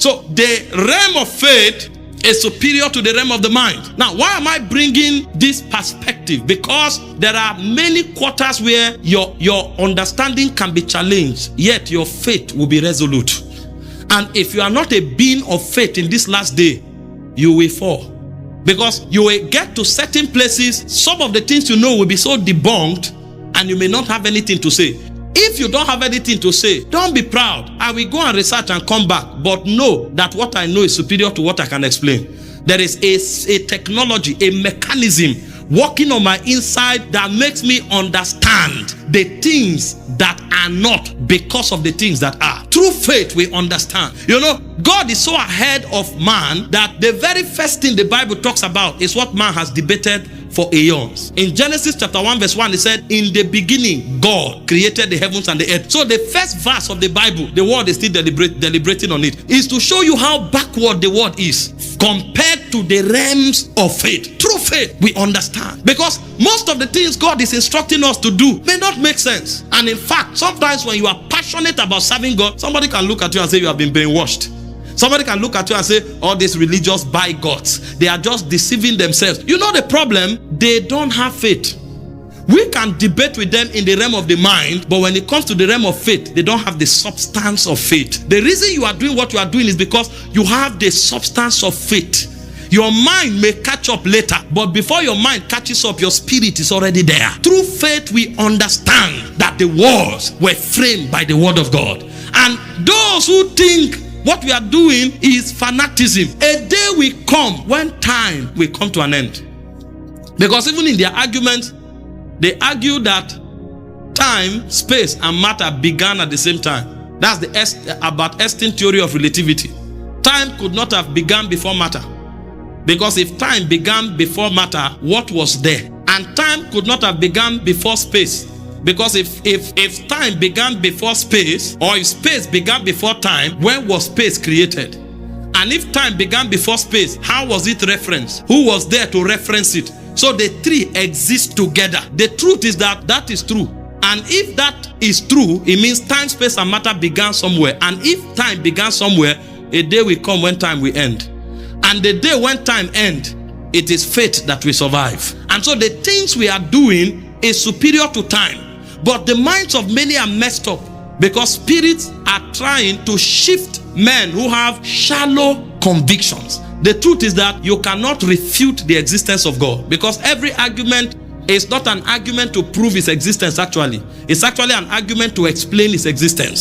So the realm of faith is superior to the realm of the mind. Now, why am I bringing this perspective? Because there are many quarters where your understanding can be challenged, yet your faith will be resolute. And if you are not a being of faith in this last day, you will fall. Because you will get to certain places, some of the things you know will be so debunked, and you may not have anything to say. If you don't have anything to say, don't be proud. I will go and research and come back, but know that what I know is superior to what I can explain. There is a technology, a mechanism working on my inside that makes me understand the things that are not because of the things that are. Through faith, we understand. You know, God is so ahead of man that the very first thing the Bible talks about is what man has debated for aeons. In Genesis chapter 1 verse 1, it said, in the beginning, God created the heavens and the earth. So the first verse of the Bible, the world is still deliberating on it, is to show you how backward the world is compared to the realms of faith. Through faith, we understand. Because most of the things God is instructing us to do may not make sense. And in fact, sometimes when you are passionate about serving God, somebody can look at you and say you have been brainwashed. Somebody can look at you and say, all these religious bigots, they are just deceiving themselves. You know the problem? They don't have faith. We can debate with them in the realm of the mind, but when it comes to the realm of faith, they don't have the substance of faith. The reason you are doing what you are doing is because you have the substance of faith. Your mind may catch up later, but before your mind catches up, your spirit is already there. Through faith, we understand that the worlds were framed by the word of God. And those who think what we are doing is fanaticism, a day will come when time will come to an end. Because even in their arguments, they argue that time, space, and matter began at the same time. That's the about Einstein theory of relativity. Time could not have begun before matter. Because if time began before matter, what was there? And time could not have begun before space. Because if time began before space, or if space began before time, when was space created? And if time began before space, how was it referenced? Who was there to reference it? So the three exist together. The truth is that that is true. And if that is true, it means time, space, and matter began somewhere. And if time began somewhere, a day will come when time will end. And the day when time ends, it is faith that will survive. And so the things we are doing is superior to time. But the minds of many are messed up because spirits are trying to shift men who have shallow convictions. The truth is that you cannot refute the existence of God, because every argument is not an argument to prove his existence actually. It's actually an argument to explain his existence.